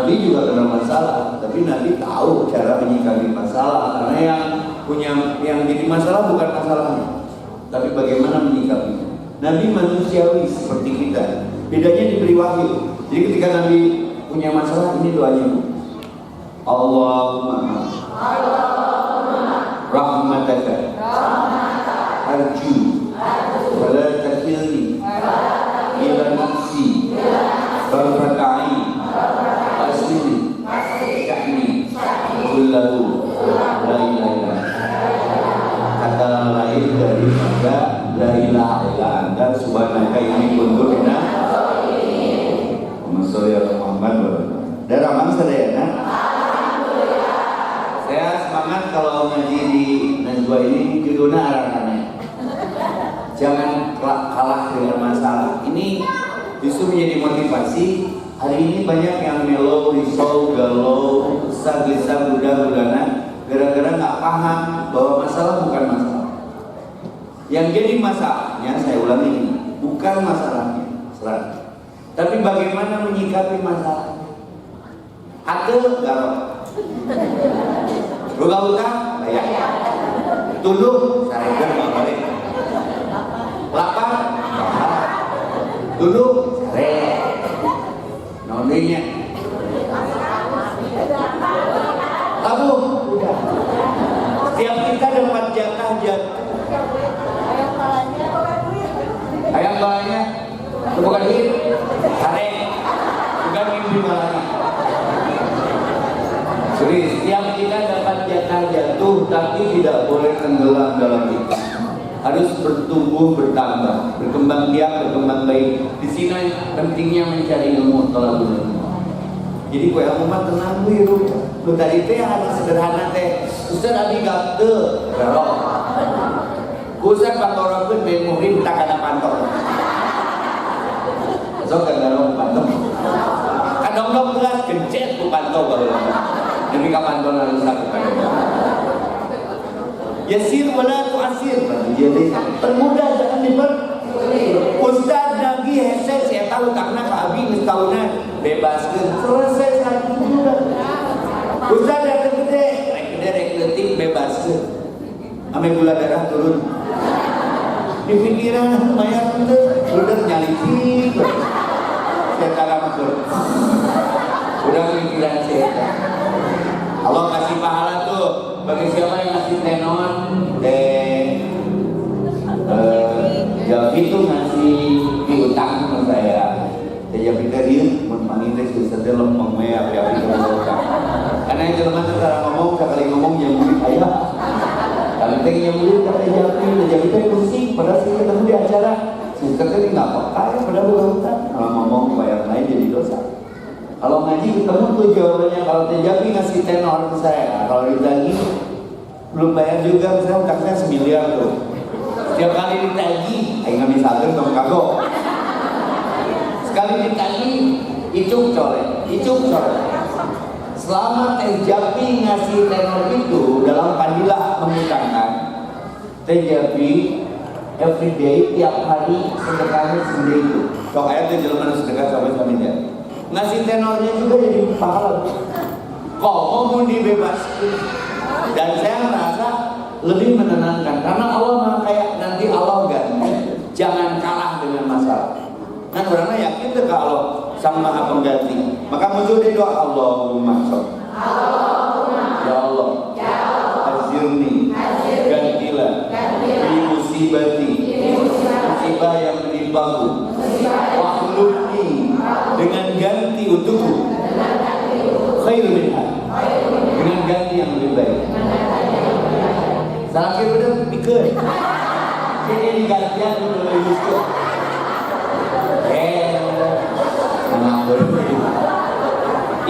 Nabi juga kena masalah, tapi Nabi tahu cara menyikapi masalah, karena yang jadi masalah bukan masalahnya, tapi bagaimana menyikapinya. Nabi manusiawi seperti kita, bedanya diberi wahyu. Jadi ketika Nabi punya masalah, ini doanya, Allahumma rahmataka arju wala takilni ila nafsi barfata'i asli syahni kullahu la ilaha illa kata lain daripada la ilaha illa anta subhanaka ini kuntu minaz zalimin. Muhammad dan ramang sadayana. Saya semangat kalau ngaji di Najwa ini, judulnya arah-arahnya jangan kalah dengan masalah. Ini justru menjadi motivasi. Hari ini banyak yang melo, risau, galau, gesah-gesah, gudah-gudana gara-gara nggak paham bahwa masalah bukan masalah. Yang jadi masalahnya, saya ulangi ini, bukan masalahnya, tapi bagaimana menyikapi masalah. Atau garok, buka-buka, bayar, tunduk, saregan balik, lapar, tunduk, sare. Nondinya tabu udah. Setiap kita dapat jatah ayam balanya bukan duit sare bukan mimpi balanya. Serius, setiap kita dapat jatah jatuh, tapi tidak boleh tenggelam dalam itu. Harus bertumbuh, bertambah, berkembang biak, berkembang baik. Di sini pentingnya mencari ilmu tolak ilmu. Jadi kue aku mah tenang gue lu tadi teh hanya sederhana teh. Ustaz abi gante, garok. Ustaz pantorokeun bae murid tak ada pantor. Sok kan garok pantor. Kadang-kadang gelas gencet ku pantor bae. Demi ka pantor harus lakukan. Yasir wala tu'asir. Jadi permudah jangan dipersulit. Ustaz lagi hese saya tahu karena Kak Abi geus tahunan bebaskeun. Selesai satu bulan. Ustaz ada gede, rek leutik bebaskeun. Ame gula darah turun. Di pikiran mayar teh udah nyaliti. Saya taramkeun. Udah pikiran saya. Allah kasih pahala tuh bagi siapa yang ngasih tenon Javi tuh ngasih diutang sama saya. Javi tadi menemani teh sudah lempeng we api-api utang. Karena yang jelema teh cara ngomong sekali ngomong yang murid ayah. Kali teh yang murid kata Javi teh pusing padahal sih ketemu di acara. Suster teh enggak apa-apa ya padahal bukan utang. Kalau ngomong bayar lain jadi dosa. Kalau ngaji ketemu tuh jawabannya, kalau Javi ngasih tenor ke saya, kalau ditagih belum bayar juga, misalnya utangnya 1 miliar tuh. Setiap kali ditagih, ayo nggak bisa tuh dong kagok. Sekali ditagih, icuk colek. Selama Javi ngasih tenor itu dalam padilah mengutangkan, Javi everyday tiap hari sedekahnya segede itu. Sok ayat itu jalan sedekah sampai dia. Ngasih tenornya juga jadi pahala. Kok mau dibebaskan? Dan saya merasa lebih menenangkan karena Allah Maha Kaya, nanti Allah ganti. Jangan kalah dengan masalah. Kan orangnya yakin tuh kalau Sang Maha Pengganti. Maka muncul di doa Allahumma ya Allah, azirni, gantilah di musibati, musibah yang menimpaku, wakhlufni, dengan ganti untukku, khairun minha, dengan ganti yang lebih baik. Salah kira udah pikir, jadi digantian udah lebih suka.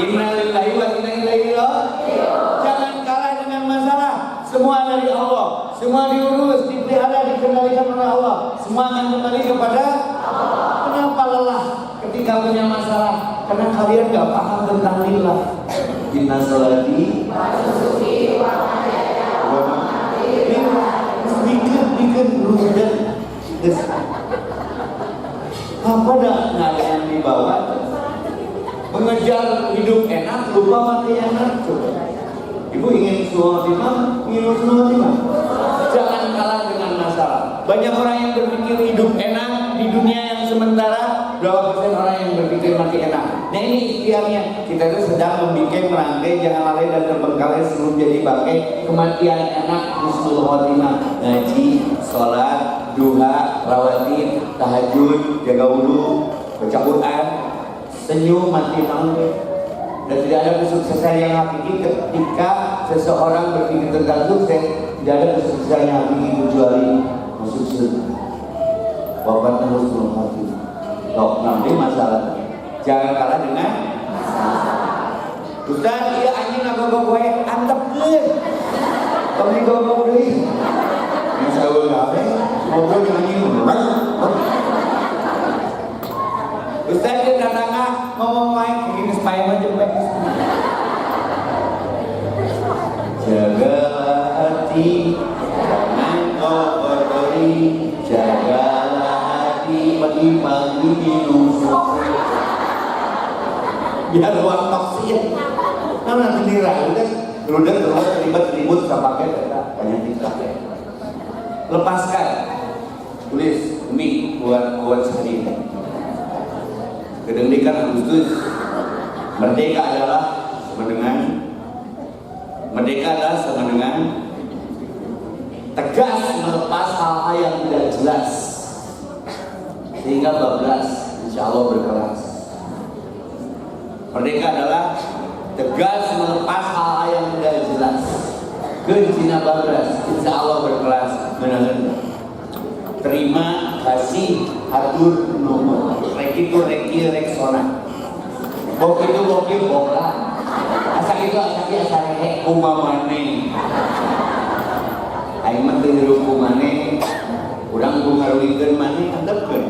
Inna lillahi wa inna ilaihi raji'un. Jangan kalah dengan masalah. Semua dari Allah, semua diurus, dipelihara, dikendalikan oleh Allah. Semua akan kembali kepada Allah. Kenapa lelah ketika punya masalah? Karena kalian gak paham tentang lillah. Inna salati wa nusuki wa mahyaya wa mamati bikin rudan. Apa dah nggak ada yang dibawa? mengejar hidup enak, lupa mati enak. Ibu ingin semua timah, ingin semua timah. Jangan kalah dengan masalah. Banyak orang yang berpikir hidup enak di dunia yang sementara. Berapa persen orang yang berpikir mati enak? Nah ini ikhtiarnya. Kita itu sedang membuat merangkai jangan lalai dan terbengkalai sebelum jadi bangkai. Kematian enak, husnul khotimah. Ngaji, sholat, duha, rawatib, tahajud, jaga wudhu, baca Quran, senyum mati mangke. Dan tidak ada kesuksesan yang hakiki ketika seseorang berpikir tentang sukses. Tidak ada kesuksesan yang hakiki kecuali masuk surga. Wafat husnul khotimah. Toh nanti masalahnya jangan kalah dengan Ustaz, iya anjing ngagogok wae antepkeun. Kami gogok deui. Yang saeueul gawe ngobrol jeung anjing. Ustaz dia datang ngomong wae gini supaya mah jempet. Jagalah hati, jangan kau kotori. Jagalah hati, pagi-pagi minum susu. Biar ruang toksin. Nah nanti dirah, udah terus ribet-ribut sama pakai banyak kita. Lepaskan, tulis demi buat sehari. Kedendikan Agustus. Merdeka adalah sama dengan tegas melepas hal-hal yang tidak jelas sehingga bablas insya Allah berkelas. Merdeka adalah tegas melepas hal-hal yang tidak jelas ke bablas insya Allah berkelas. Benar-benar terima kasih atur nomor reki reksona boki bola asa hehe kumamane aing mah teu hirup kumane urang ku ngarulikeun mane antepkeun.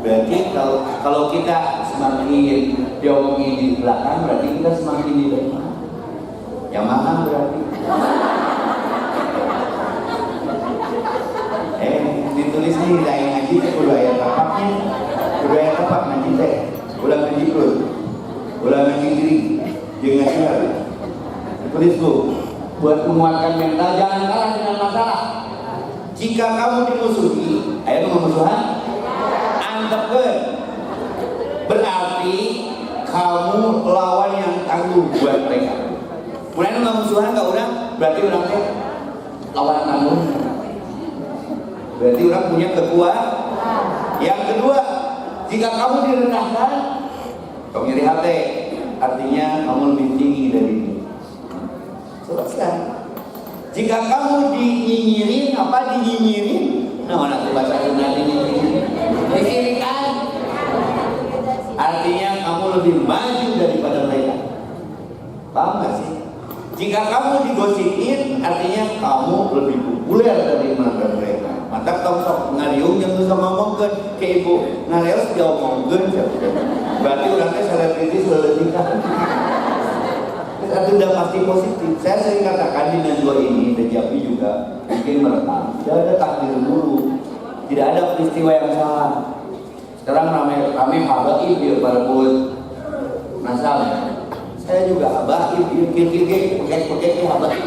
Berarti kalau kita semakin diomongin di belakang berarti kita semakin di depan. Yang mana berarti? Ditulis nih lain ngaji teh kudu aya tapaknya. Kudu aya tapak ngaji teh. Ulah ngaji keun. Ulah ngaji diri. Jeung ngaji hari. Tulis Bu, buat menguatkan mental jangan kalah dengan masalah. Jika kamu dimusuhi, ayo memusuhan, antepkeun. Berarti kamu lawan yang tangguh buat mereka. Mulai nggak musuhan nggak urang, berarti urang teh lawan tangguh. Berarti orang punya kekuatan. Yang kedua, jika kamu direndahkan, kamu nyeri hati, artinya kamu lebih tinggi dari dia. Selesai. Jika kamu dinyinyirin, nah mana tuh bahasa Sunda disirikan, artinya kamu lebih maju daripada mereka. Paham gak sih? Jika kamu digosipin, artinya kamu lebih populer daripada mereka. Mantap tong sok ngariung yang bisa ngomongkeun ke ibu. Ngareos dia ngomongkeun. Berarti urangnya selebriti seleutika. Itu udah pasti positif. Saya sering katakan di Najwa ini, Dejapi juga mungkin merekam. Tidak ada takdir dulu. Tidak ada peristiwa yang salah. Sekarang ramai habaib ya para pun nasab. Saya juga habaib, pakai habaib.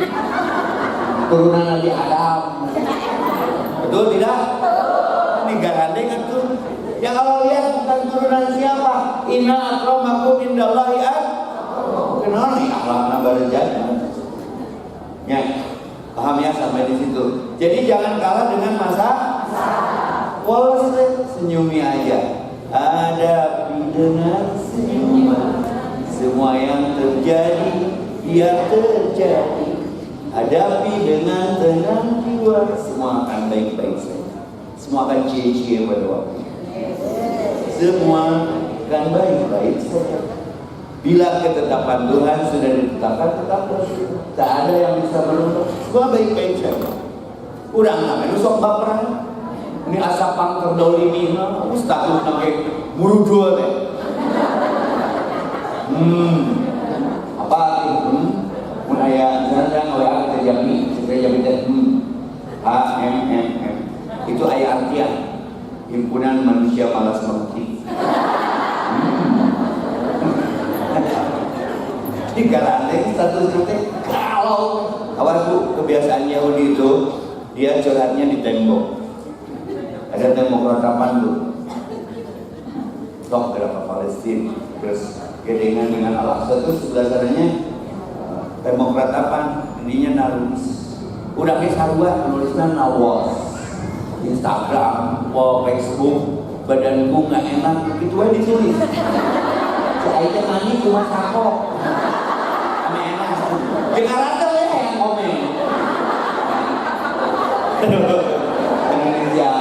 Turunan Nabi Adam. Betul tidak? Ini garandengan tuh. Yang kalau lihat bukan turunan siapa? Inna akramakum indallahi kenal nih akhlakna barejana. Ya, paham ya sampai di situ. Jadi jangan kalah dengan masa. Walau senyumi aja. Hadapi dengan senyuman. Semua yang terjadi biar terjadi. Hadapi dengan tenang jiwa. Semua akan baik-baik saja. Semua akan cie-cie pada waktu. Semua akan baik-baik saja. Bila ketetapan Tuhan sudah ditetapkan, tetaplah. Tak ada yang bisa menolak. Semua baik-baik saja. Urang namanya sok baperan. Ini asapang terdolimi, status namanya murudul teh. Apa itu? Mun aya misalnya WA kita Jambi teh HMMM. Itu aya artian Himpunan Manusia Malas Mengerti. 3 lantai, 1 lantai. Kalau awas bu, kebiasaan Yahudi itu dia curhatnya di tembok. Ada tembok ratapan bu. Sok berapa Palestina, terus gedengan dengan Al-Aqsa itu sebelah sananya tembok ratapan, ininya naruh. Udah kayak sarua nulisnya nawas. Instagram, Facebook, badanku nggak enak, itu aja ditulis. Saya teh mani cuma sakok, ame enak. Dengaran tuh ya yang komen. Indonesia.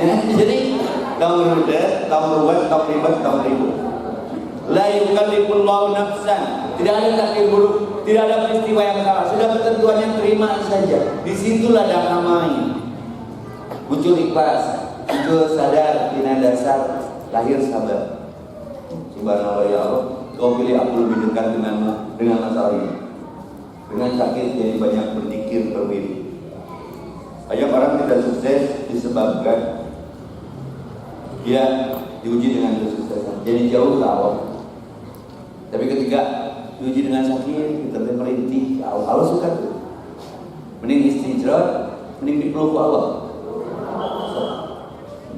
Ya, jadi kaum rudet, kaum ruwet, kaum ribet, kaum ribut. La yukallifullahu nafsan. Tidak ada takdir buruk, tidak ada peristiwa yang salah. Sudah ketentuannya terima saja. Disitulah damai. Muncul ikhlas, muncul sadar, bina dasar, lahir sabar. Subhanallah ya Allah, kau pilih aku lebih dekat denganmu dengan masalah ini. Dengan sakit jadi banyak berzikir berwiri. Banyak orang tidak sukses disebabkan dia diuji dengan kesuksesan, jadi jauh ke Allah. Tapi ketika diuji dengan sakit, kita merintih. Allah suka tuh. Mending istijrat, mending dipeluk Allah.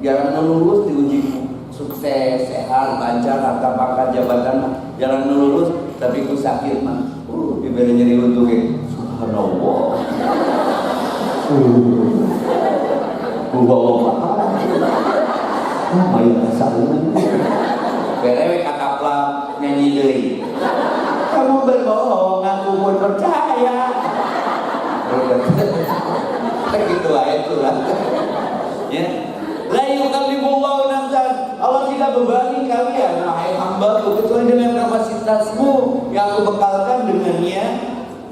Jalan lurus diuji sukses, sehat, lancar, harta pangkat, jabatan. Jalan lurus, tapi ku sakit mah. Diberi nyeri untuk subhanallah. Allah mahal. Main kesalahan. Berewe kata plak nyanyi deui. Kamu berbohong, aku pun percaya. Begitu aja tuh lah. Ya. La yukallifullahu nafsan. Allah tidak bebani kalian, wahai hamba-Ku, kecuali dengan kapasitasmu yang aku bekalkan dengannya,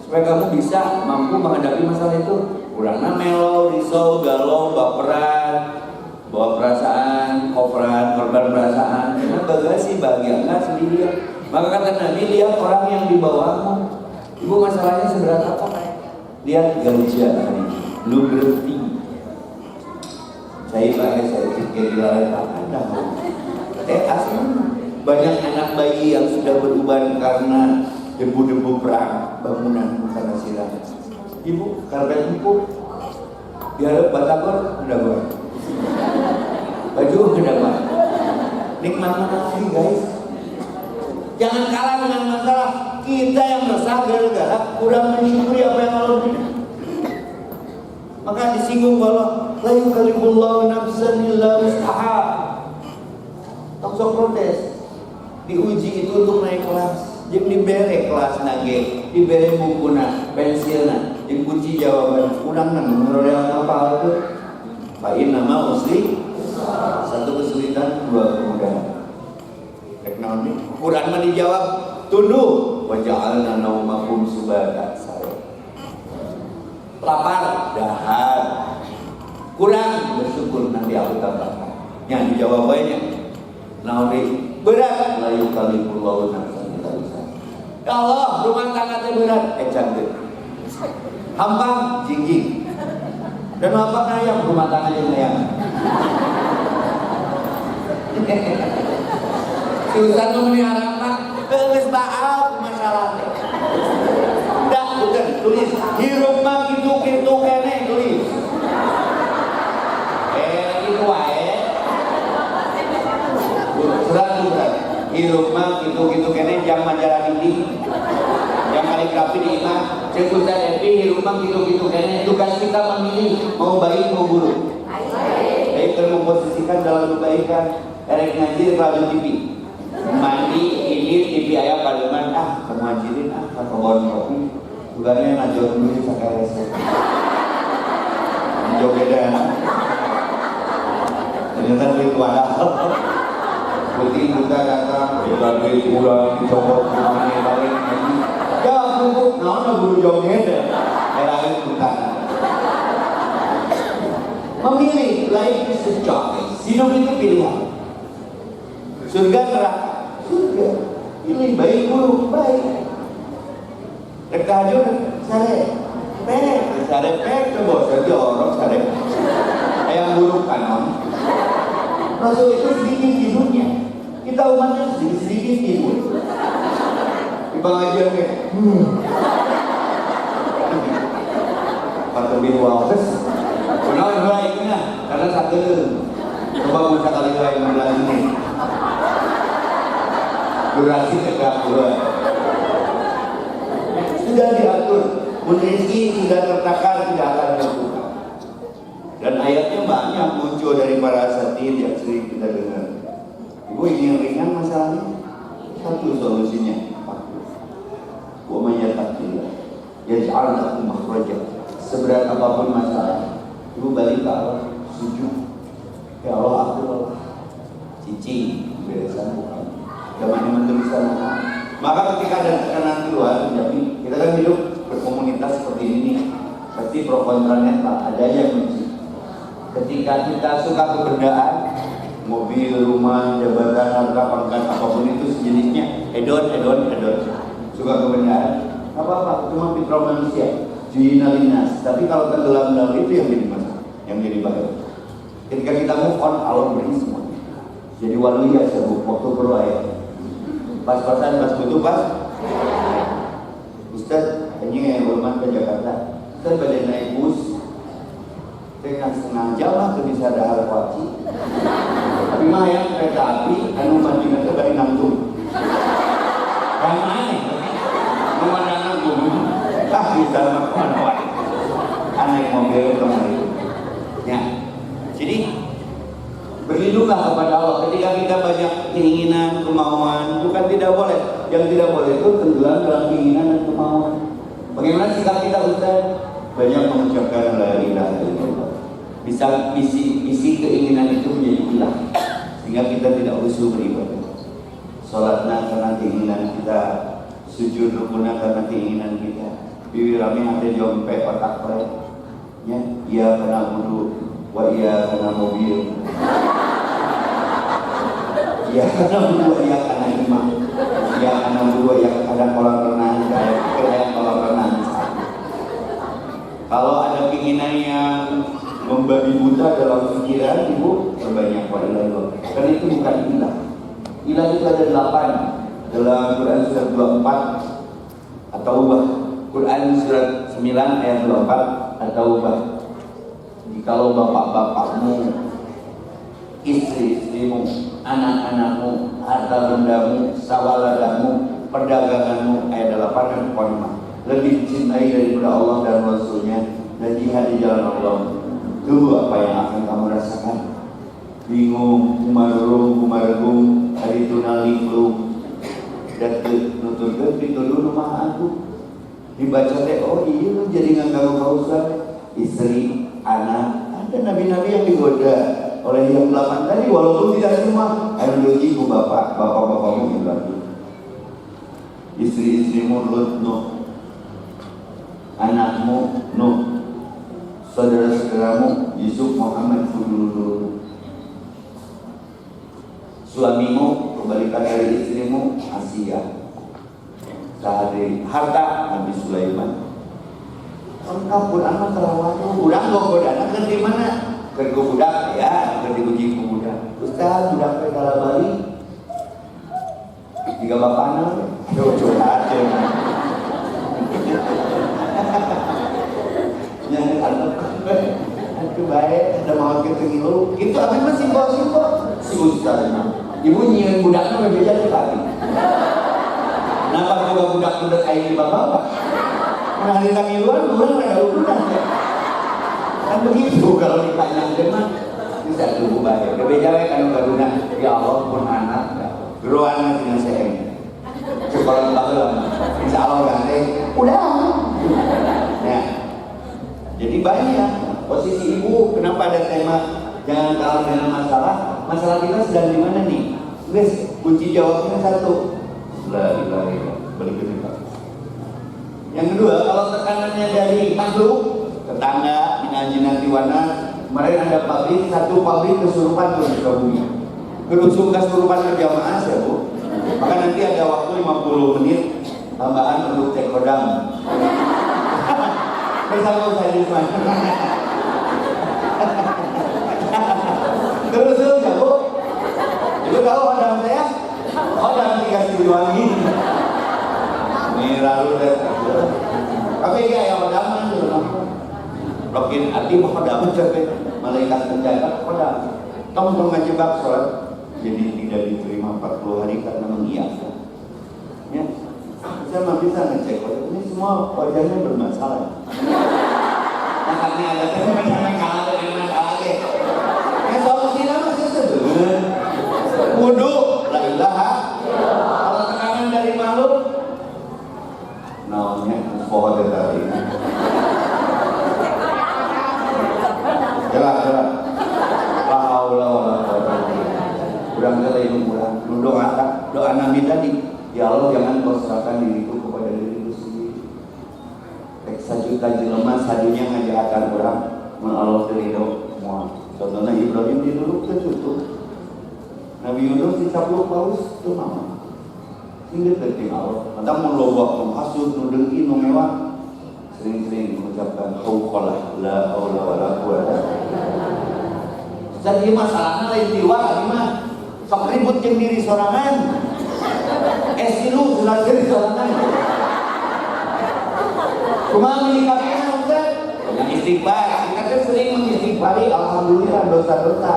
supaya kamu bisa mampu menghadapi masalah itu. Kurangnya melo, risau, galau, baperan, bawa perasaan, korban perasaan. Karena bagasi bahagia enggak sendirian. Maka kata Nabi, lihat orang yang di bawahmu. Ibu masalahnya seberat apa? Lihat gajah ini, lu berhenti. Saya pikir di lalai ada. Asli banyak anak bayi yang sudah beruban karena debu-debu perang bangunan bukan silang. Ibu karpet empuk, diharap batagor udah buat, baju udah buat. Nikmat mana lagi guys? Jangan kalah dengan masalah. Kita yang resah gara-gara kurang mensyukuri apa yang Allah beri. Maka disinggung Allah, la yukallifullahu nafsan illa wus'aha. Tongso protes. Diuji itu untuk naik kelas. Jeung dibere kelas nage, dibere bukuna, pensilna, jeung kunci jawaban. Urang menurut apa itu? Fa inna ma usri. Satu kesulitan, 2 kemudahan. Teknologi. Quran mah dijawab, tunduk. Wa ja'alna naumakum subata. Lapar, dahar, kurang, bersyukur nanti aku tambahkan. Yang dijawab banyak. Naudi berat, la yukallifullahu nafsan illa wus'aha. Ya Allah, rumah tangga teh berat, cantik. Hampang, jingging. Dan apa ayam rumah tangga yang ayam. Si Ustaz memelihara apa? Geus baal masalah teh. Bukan, tulis hirup mah gitu kene tulis. Itu wae. Surat. Hirup mah gitu kene jang majalah ini. Yang kaligrafi di imah, cek Ustaz Epi hirup mah gitu kene. Tugas kita memilih mau baik mau buruk. Baik terkomposisikan dalam kebaikan. Erek ngaji radio TV. Mandi ini TV ayam pademan kamu ngajirin kawan kopi. Bukannya ngajak dulu sakit rasa. Ngajak beda. Ternyata duit wadah. Putih kita datang, kita duit kurang, dicopot, dimana balik lagi. Ya aku, nah guru joget deh. Lain bukan. Memilih, life is a choice. Hidup itu pilihan. Surga neraka, surga. Pilih baik buruk, baik. Rekajun sare pek ke bos aja orang sare yang buruk kanan. Rasul itu sedikit hidupnya, kita umatnya sedikit hidup. pengajian nih. Kata bin Waldes. Benar baiknya karena satu coba bisa kali lain bulan ini. Durasi tegak bulan. Sudah diatur, kondisi sudah tertakar tidak akan terbuka. Dan ayatnya banyak muncul dari para asatidz yang sering kita dengar. Ibu ini yang ringan masalahnya, satu solusinya. Wa may yattaqillah yaj'al lahu makhraja. Seberat apapun masalah, ibu balik ke Allah, sujud. Ya Allah, aku Allah. Cici, beresan bukan. Zaman yang bisa. Maka ketika ada tekanan keluar, jadi kita kan hidup berkomunitas seperti ini, pasti pro kontranya tak ada yang menci. Ketika kita suka kebendaan, mobil, rumah, jabatan, harta, pangkat, apapun itu sejenisnya, hedon, suka kebendaan, apa-apa, cuma fitrah manusia, jinalinas. Tapi kalau tenggelam dalam itu yang jadi masalah, yang jadi bahaya. Ketika kita move on, Allah beri semua. Jadi walu ya sebut waktu perlu ayat. Pas-pasan, pas butuh pas. Ustaz, ini yang hormat ke Jakarta. Ustaz badan naik bus. Dengan senang jalan ke bisa ada hal wajib. Tapi mah yang kereta api, anu bandingan itu dari nanggung. Yang mana? Memandang nanggung. Bisa makan anak mobil kemarin. Ya, jadi berlindunglah kepada Allah. Ketika kita banyak keinginan, kemauan, bukan tidak boleh. Yang tidak boleh itu tenggelam dalam keinginan dan kemauan. Bagaimana sikap kita Ustaz? Banyak mengucapkan la ilaha illallah. Bisa isi keinginan itu menjadi ilah, sehingga kita tidak usul beribadah. Sholatnya karena keinginan kita, sujud rukunnya karena keinginan kita. Bibi rame ada jompe otak ya, iya karena wudu, wa iya karena mobil. Iya karena wudu, wa iya karena imam. Iya karena wudu, wa iya karena kolam renang, kayak kolam renang. Kalau ada keinginan yang membabi buta dalam pikiran, ibu berbanyak wa'ilailah. Karena itu bukan ilah. Ilah itu ada 8 dalam Quran surat 24 At-Taubah. Quran surat 9 ayat 24 At-Taubah. Jikalau bapak-bapakmu, istri-istrimu, anak-anakmu, harta bendamu, sawaladamu, perdaganganmu, ayat 8 dan 5 lebih dicintai daripada Allah dan Rasulnya dan jihad di jalan Allah, itu apa yang akan kamu rasakan? Bingung, kumarung, hari tunali belum, dan nuturkan dituduh rumah aku, dibaca teh, oh iya lu jadi nggak kausan, istri, anak, ada nabi-nabi yang digoda oleh yang 8 tadi, walaupun tidak semua, ada ibu bapak-bapakmu bilang, istri-istrimu Lut, Nuh, anakmu Nuh, saudara-saudaramu Yusuf, Muhammad, dulu. Suamimu kembalikan dari istrimu Asia. Sehari harta Nabi Sulaiman. Lengkap Quran mah terawatu. Budak kok godana kan di mana? Kerja budak ya, kerja uji budak. Ustaz budak ke dalam Bali. Tiga bapakna, curhat aja. Jangan ada itu baik, ada mau kita ngilu. Itu apa mah simbol-simbol si Ustaznya. Ibu nyian budaknya berbeda sekali. Kenapa juga budak-budak kayak di bapak-bapak? Nah, di ngiluan, orang ada urunan ya. Kan begitu kalau ditanya demam, bisa tunggu baik. Berbeda kan udah ya Allah pun anak, geruan dengan saya. Sekolah bagus, insya Allah ganti. Udah. Ya. Jadi banyak posisi ibu. Kenapa ada tema jangan kalah dengan masalah? Masalah kita sedang di mana nih? Guys, kunci jawabnya satu. La ilaha illallah. Balik ke kita. Yang kedua, kalau tekanannya dari makhluk, tetangga, minanjinan tiwana, kemarin ada satu pabrik kesurupan tuh di Sukabumi. Kesurupan berjamaah ya Bu. Maka nanti ada waktu 50 menit tambahan untuk cek kodam. Bersama saya di mana? Terus ya Bu. Ibu tahu kodam saya? Kodam dikasih wangi. Mira lu deh. Tapi kayak kodaman gitu. Rokin hati mau kodaman sampai malaikat penjaga kodaman. Kamu ngajibak sholat jadi tidak diterima 40 hari karena mengiyakan. Ya, saya mah bisa ngecek ini semua wajahnya bermasalah. Nah karena ada yang kalah dengan masalah deh. Solusinya masih sederhana. Wudu, la ilaha. Kalau tekanan dari makhluk, namanya pohon dari. Jelas. La haula wala quwwata illa billah. Urang teh lain urang. Nu doa Nabi tadi, ya Allah jangan kau serahkan diriku kepada diriku sendiri. Sejuta jelema sadunya ngajakan urang mun Allah teu ridho moal. Contohnya Ibrahim diduduk tertutup, Nabi Yunus dicaplok paus itu mama. Ini penting Allah. Kadang mau loba menghasut, nudengin, mewah, sering-sering mengucapkan hauqalah la haula wala quwwata. Jadi masalahnya lain jiwa, gimana? Sok ribut jeung diri sorangan. Silu sudah diri sorangan. Kumaha menyikapinya Ustaz? Yang istighfar, kita sering mengistighfari alhamdulillah dosa-dosa.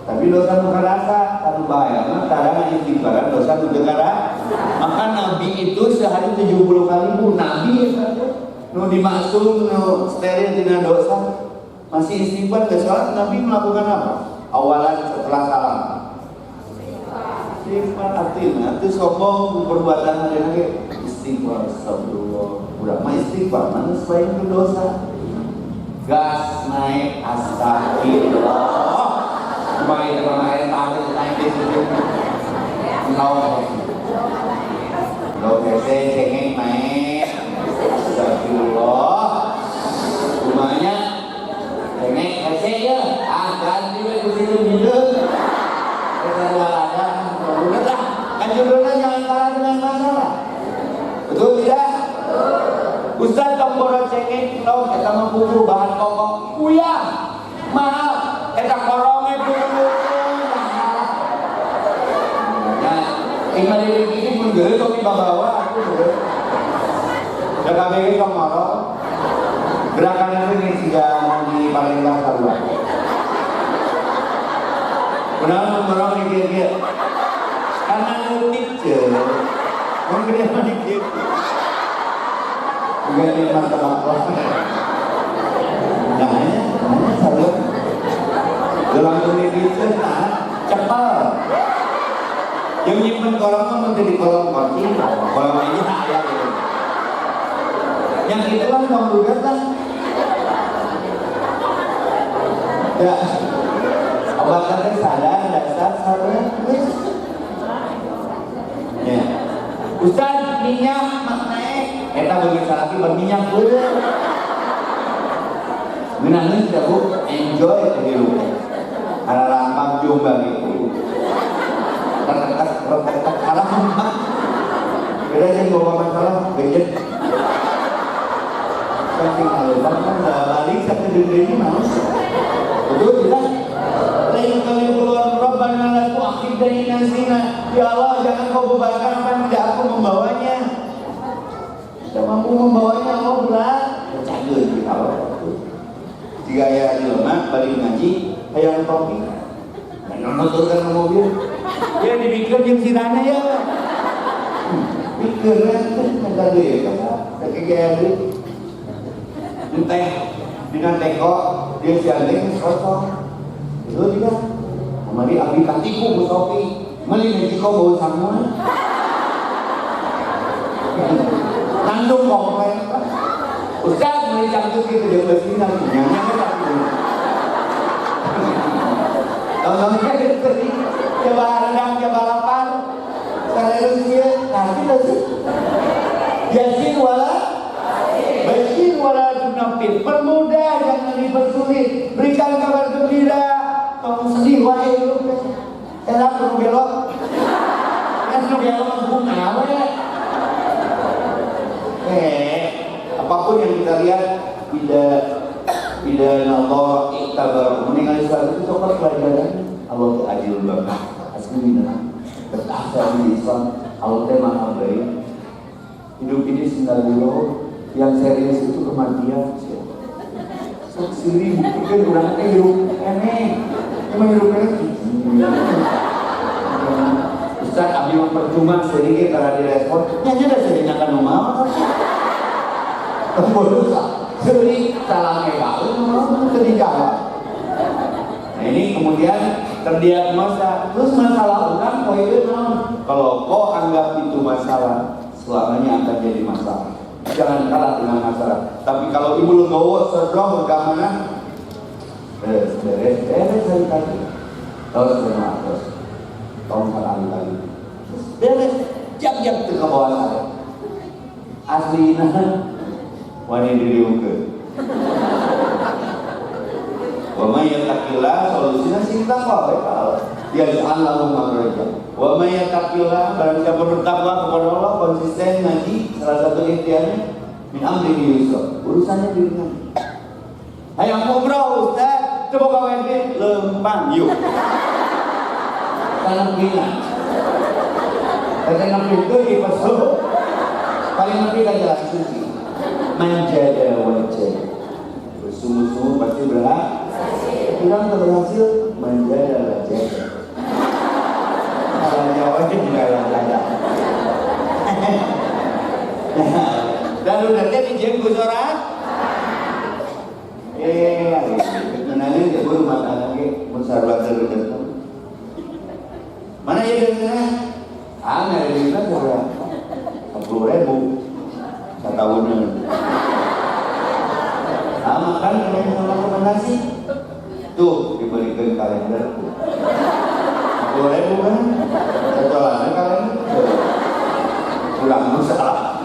Tapi dosa nu karasa anu bahaya mah tarana istighfaran dosa nu gegara. Maka Nabi itu sehari 70 kali Nabi nu dimaksum nu steril dina dosa. Masih istighfar ke salat Nabi melakukan apa? Awalan setelah salam. Istighfar artinya itu sombong perbuatan hari-hari. Istighfar astagfirullah. Udah mah istighfar mana supaya itu dosa. Gas naik astagfirullah. Baik kalau air tadi naik di situ. Oke, saya cengeng naik. Astagfirullah. Rumahnya cengeng kasih ya. Ganti ke situ hidup. Kita ada. Udahlah. Kan judulnya jangan kalah dengan masalah. Betul tidak? Ustaz tomboro cengeng tau kita mempunyai bahan pokok. Uya, maaf. Kita korongnya dulu. Nah, tinggal ini menggeret tapi bawa aku dulu. Dan kami kemarin gerakan ini sudah di Palembang Sarua. Kenapa orang mikir-mikir? Karena nutik je, mungkin dia mikir. Bukan dia mantap-mantap. Nah, Sarua. Dalam dunia itu cepat. Yang nyimpen kolom menjadi kolom kunci, kolom ini ada gitu. Yang itu kan kamu lihat kan? Ya, obatnya sadar, dasar sadar. Ya, Ustaz minyak naik. Kita bagi lagi berminyak dulu. Menangis tidak bu, enjoy kehidupan. Ada rampang jumlah gitu. Retak arah rumah. Kira yang bawa masalah gadget. Saking alasan kan nggak balik satu dunia ini maus. Betul tidak? Lain kali keluar Rabbana la tu'akhidna nasina. Ya Allah jangan kau bebankan apa yang tidak aku membawanya. Tidak mampu membawanya Allah berat. Bercanda kita Allah. Jika ya jelema balik ngaji, hayang topi. Nonton mobil. Ya dipikir jeung sirana ya. Pikirnya enggak deui ya. Kayak deui. Teh dengan teko dia siandeng sosok. Itu juga. Kemari abdi katiku ku topi. Meuli Meksiko bawa semua. Nandung komplain. Ustaz meuli cangcut gitu jeung beusina nyanya kan. Tahun-tahunnya gitu, coba rendang, coba lapar, kalau dia kasih lagi. Yasin wala, basin wala tunafir. Permudah jangan dipersulit. Berikan kabar gembira. Kamu sedih wae lu. Enak perlu belok. Kan lu belok membuka ya. Apapun yang kita lihat tidak Allah iktabar meninggal saat itu coklat pelajaran Allah itu adil banget aslinya berkata di Islam Allah itu maha baik Hidup ini sindalilo, yang serius itu kematian. Sok siri buktikan orang hidup aneh, emang hidup aneh. Ustaz abdi percuma sedikit karena direspon, nyanyi dah sering akan rumah. Sering salah megang, ketinggalan. Nah ini kemudian terdiagnosa, terus masalah orang kalau kau anggap itu masalah, selamanya akan jadi masalah. Jangan kalah dengan masalah. Tapi kalau ibu legowo sedang bergamana, beres hari tadi, terus tahun kali, beres jam ke bawah saya. Aslinya wanita diriuke. Wa may yattaqillah solusinya cinta kok ya Allah maghfirah. Wa may yattaqillah barang siapa bertakwa kepada Allah konsisten ngaji salah satu ikhtiarnya min amri yusuf urusannya ringan. Hayang umroh Ustaz coba kawin lempang yuk. Tanam bina. Tanam itu di pasal paling lebih kan jelas suci. Manjada wajah bersungguh-sungguh pasti berhasil. Kurang berhasil menjadi wajah. Kalau jawabnya juga ada. Lalu nanti dijemput orang. Kenalin dia baru makan lagi musyawarah terus. Mana ya dengan? Ada di mana orang? 10.000 setahunnya. Sama kan dengan rekomendasi tuh diberikan kalender 10.000 kan cocolannya kalender kurang masalah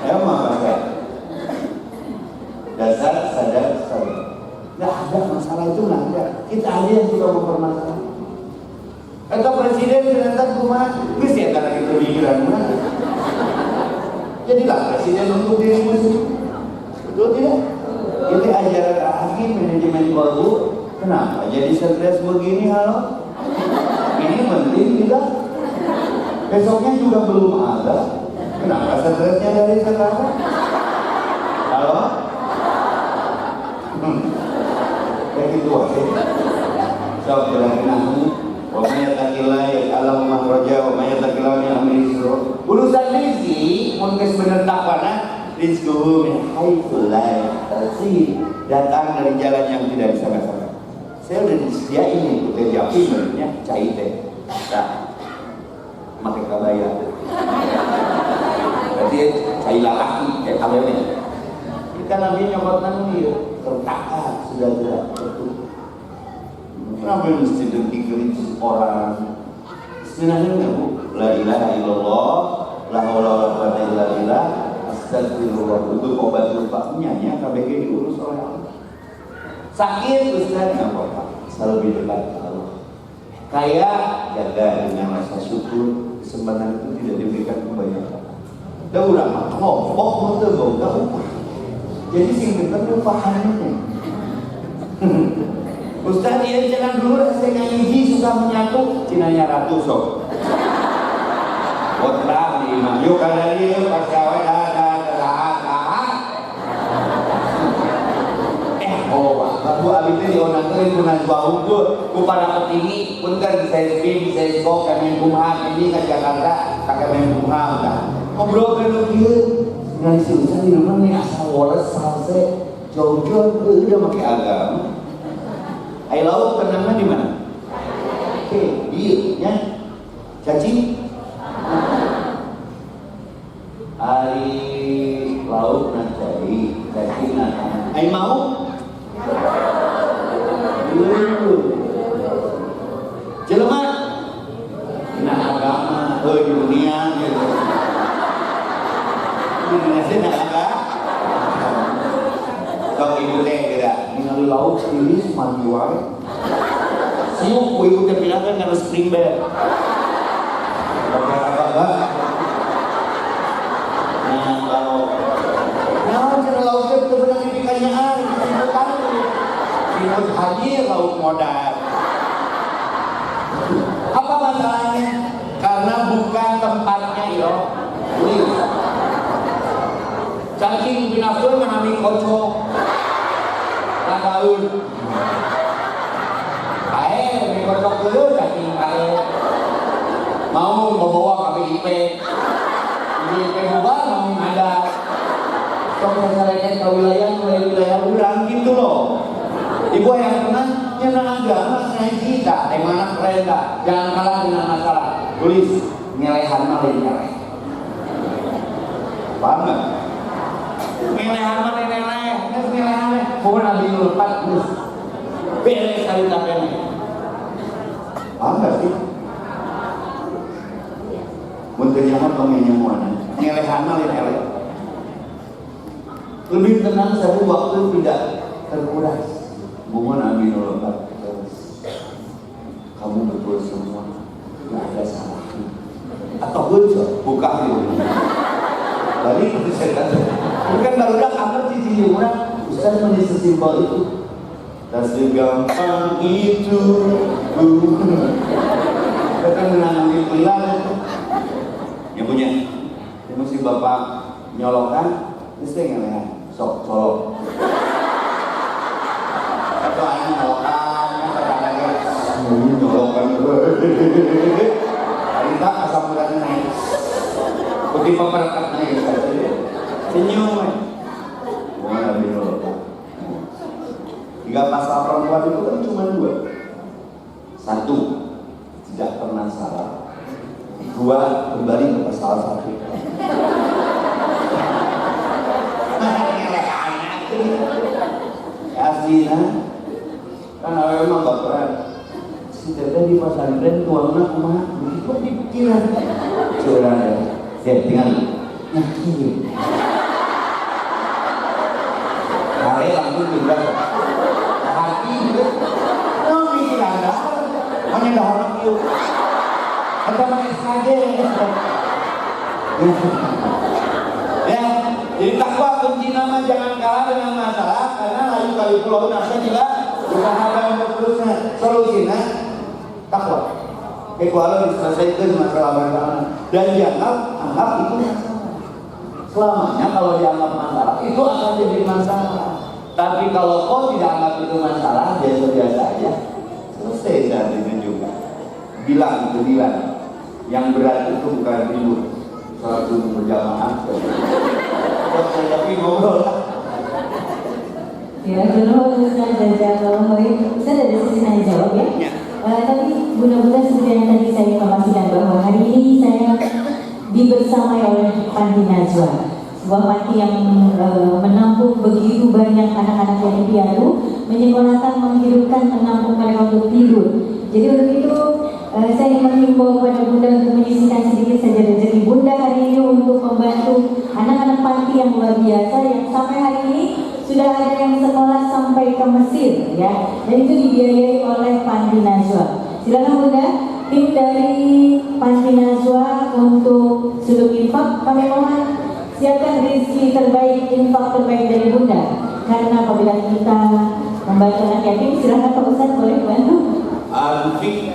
emang pakai dasar sadar nggak ada masalah itu nggak ada, kita aja yang suka mempermasalahkan. Atau presiden ternyata cuma bisa ya karena itu pikiran mana jadilah presiden untuk dirimu sendiri, betul tidak? Ini ajaran hakim manajemen baru. Kenapa jadi stres begini halo? Ini penting tidak? Besoknya juga belum ada. Kenapa stresnya dari sekarang? Halo? Kayak gitu aja. So, bilangin aku. Wa may yattaqillah yaj'al makhraja wa may yattaqillah min amrihi yusra. Urusan rezeki mun geus bener takwana rizquhu min haitsu la yahtasib, datang dari jalan yang tidak disangka-sangka. Saya udah disediain nih untuk japi menurutnya cai teh. Nah, pakai kabaya. Berarti cai lalaki kayak kabaya. Kita nabi nyokot nanti tertahan sudah tidak betul. Kenapa mesti dipikir orang? Bismillahirrahmanirrahim. Bu, la ilaha illallah, la haula wala quwwata illa billah. Astagfirullah. Itu obat lupanya ya KBG diurus oleh Allah. Sakit Ustaz nggak apa-apa, selalu lebih dekat ke Allah. Kaya jaga dengan rasa syukur, kesempatan itu tidak diberikan kebanyakan. Dah urang mah ngobok mun teu boga upah. Jadi sing pinter teh pahamnya. Ustaz dia jangan dulu saya ngaji susah menyatu cinanya ratu sok. Otak di mah yuk kada ieu pas gawe ada Abu Abi itu dionanterin dengan bau ku para petinggi punten saya SPI saya SPOK Kemenkumham ini ke Jakarta ke Kemenkumham kan ngobrol kan lagi dengan si Ustaz di rumah nih asal woles salse jauh-jauh udah pakai agama. Air laut kenangnya di mana? Oke, iya ya caci hari laut nanti caci nanti air mau jelema nah agama di dunia gitu di Indonesia nah agama kalau ibu teh kira ningali laut sendiri mandi wae siuk ku ibu teh pinahkeun kana spring bed nah kalau cara lautnya benar-benar dipikannya hari Timur haji laut modal. Apa masalahnya? Karena bukan tempatnya yo. Cacing binafsu menami kocok. Lantaun. Kae mi kocok dulu cacing kae. Mau bawa KPIP. KPIP bubar mau ada. Kok masalahnya ke wilayah urang gitu loh. Ibu yang pernah agama saya kita, mana keren dah. Jangan kalah dengan masalah. Tulis ngelehan mah lain nyeleh. Paham nggak? Ngelehan mah lain nyeleh. Ngelehan bukan nabi lepat terus. Beres kali tapenya. Paham nggak sih? Untuk nyaman pemainnya mana? Ngelehan mah lain nyeleh. Lebih tenang satu waktu tidak terkuras. Bukan Nabi Nurullah. Kamu betul semua, nggak ada salahnya. Atau betul, buka dulu. Balik itu saya kata. Bukan baru dah kamu cici orang. Ustaz menjadi sesimpel itu. Dan segampang itu. Kita menangani pelan. Yang punya, yang mesti bapak nyolokkan, mesti ngelihat. Sok colok atau anak nyolokan kadang-kadang nyolokan hari tak asam urat naik putih pemerkat naik senyum bukan Nabi nyolokan. Tiga pasal perempuan itu kan cuma dua. Satu, tidak pernah salah. Dua, kembali ke pasal satu. Aslinya karena memang baperan si teteh di pesantren tuangna kumaha begitu dipikiran curang ya tinggal nyakirin kali langsung pindah hati gitu no mikiran dah hanya dah orang itu ada main saja ya. Jadi takwa kunci nama jangan kalah dengan masalah karena layu kali pulau nasa juga usaha dan terusnya solusinya takwa. Kalau diselesaikan masalah bersama dan jangan anggap itu masalah. Selamanya kalau dianggap masalah itu akan jadi masalah. Tapi kalau kau tidak anggap itu masalah biasa-biasa aja selesai saat itu juga. Bilang itu bilang yang berat itu bukan ribut. Salat dulu berjamaah. Tapi ngobrol. Ya, dulu Ustaz Jazakallahu khairan. Saya dari sisi nanya jawab ya. Tapi mudah-mudahan seperti yang tadi saya informasikan bahwa hari ini saya dibersamai oleh Panti Najwa, sebuah panti yang menampung begitu banyak anak-anak yatim piatu, menyekolahkan, menghidupkan, menampung mereka untuk tidur. Jadi untuk itu saya menghimbau kepada Bunda untuk menyisihkan sedikit saja rezeki Bunda hari ini untuk membantu anak-anak panti yang luar biasa yang sampai hari ini sudah ada yang sekolah sampai ke Mesir ya, dan itu dibiayai oleh Panti Najwa. Silakan Bunda, tim dari Panti Najwa untuk sudut infak kami mohon siapkan rezeki terbaik, infak terbaik dari Bunda. Karena apabila kita membantu anak yatim, silakan Pak Ustaz boleh bantu.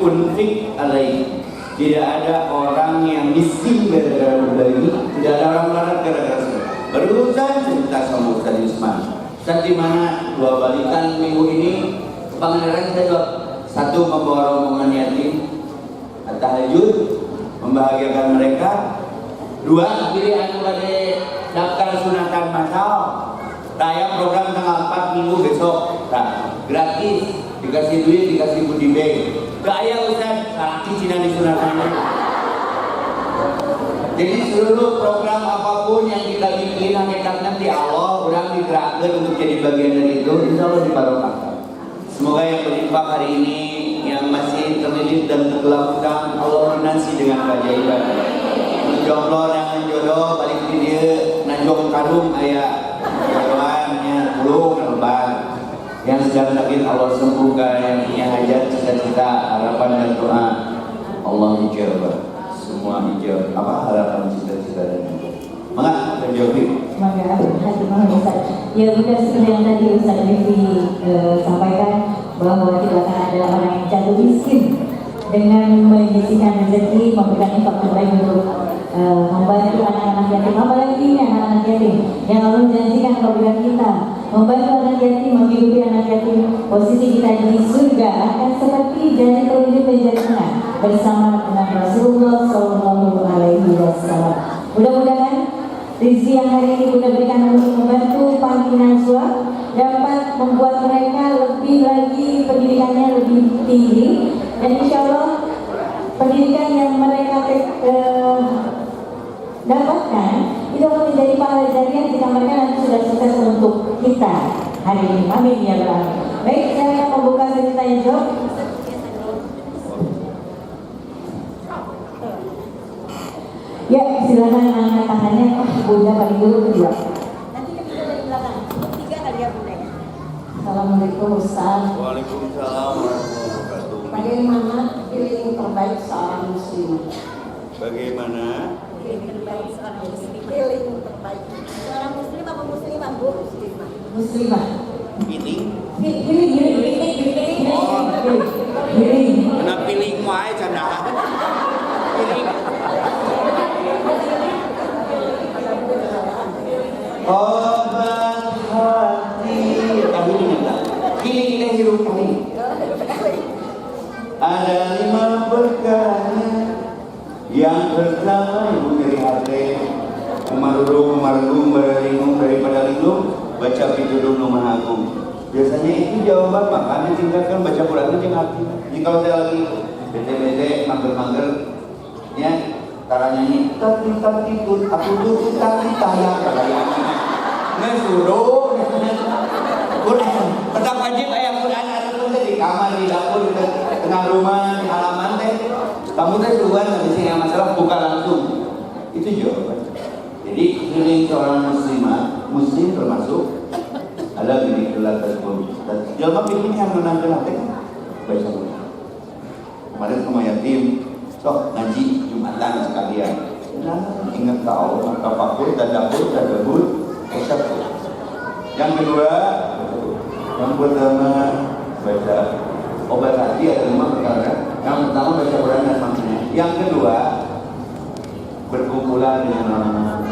Unfik alaih. Tidak ada orang yang miskin gara-gara berbagi. Tidak ada orang melarat gara-gara sedekah. Barusan cerita sama Ustaz Yusman. Ustaz di mana dua balikan minggu ini Pangandaran saya jawab. Satu, membawa rombongan yatim tahajud, membahagiakan mereka. Dua, pilih anu pada daftar sunatan masal. Tayang program tanggal 4 minggu besok. Nah, gratis. Dikasih duit, dikasih goodie bag. Gaya Ustaz, laki Cina disunatkan. Jadi seluruh program apapun yang kita bikin hakikatnya di Allah, orang digerakkan untuk jadi bagian dari itu, insya Allah dibarokahkan. Semoga yang berinfak hari ini, yang masih terlilit dan tergelapkan, Allah lunasi dengan keajaiban. Jomblo dengan jodoh, balik di dia, najong karung ayah, jodohannya belum lebar. Yang sedang sakit Allah sembuhkan, yang punya hajat, cita-cita, harapan dan doa Allah ijabah. Semua ijabah. Apa harapan, cita-cita dan doa? Maka terjawab. Semoga hati mohon Ustaz. Ya benar seperti yang tadi Ustaz Devi sampaikan bahwa tidak akan ada orang yang jatuh miskin dengan menyisihkan rezeki, memberikan infak terbaik untuk membantu anak-anak yatim, apalagi ini anak-anak yatim yang Allah menjanjikan apabila kita membantu anak yatim, menghidupi anak yatim, posisi kita di surga akan seperti dari telunjuk dan jari tengah bersama dengan Rasulullah Shallallahu Alaihi Wasallam. Mudah-mudahan rezeki yang hari ini Bunda berikan untuk membantu Panti Najwa dapat membuat mereka lebih lagi pendidikannya lebih tinggi, dan insya Allah pendidikan yang mereka dapatkan itu akan menjadi pahala jariah jika mereka nanti sudah sukses untuk kita hari ini. Amin ya Allah. Baik, saya akan membuka sesi tanya jawab. Ya, silakan angkat tangannya. Bunda paling dulu kedua. Nanti ketiga dari belakang. Tiga kali ya Bunda. Assalamualaikum Ustaz. Waalaikumsalam warahmatullahi wabarakatuh. Bagaimana feeling terbaik seorang muslim? Bagaimana? Feeling terbaik seorang muslim. Feeling terbaik seorang muslim apa muslimah Bu? Muslimah. Muslimah. Pilih. Feeling. Kena pilih wae cenah. Pilih. Obat hati. Tapi ini enggak. Pilih kita hidup kali. Ada 5 perkara yang pertama ibu dari hati umarung berlindung daripada lindung baca pitulung Maha Agung. Biasanya itu jawaban, makanya tinggalkan baca Quran itu jangan hati. Jadi kalau saya lagi bete mager ya cara nyanyi tapi aku tuh tapi tayang kayak nggak suruh Quran tetap wajib ayat Quran ada di kamar, di dapur, di tengah rumah, di halaman teh. Kamu teh duluan nggak bisa yang masalah buka langsung. Itu jawaban. Jadi feeling seorang muslim termasuk ada gini gelar tersebut. Dan jalma pilih yang menangkan hati baca Quran. Kemarin sama yatim, sok ngaji Jumatan sekalian. Nah, ingat kau, tafakur, tadabbur, tasyakkur. Yang kedua, yang pertama baca obat hati ada 5 perkara. Yang pertama baca Quran dan maknanya. Yang kedua berkumpulan dengan orang-orang.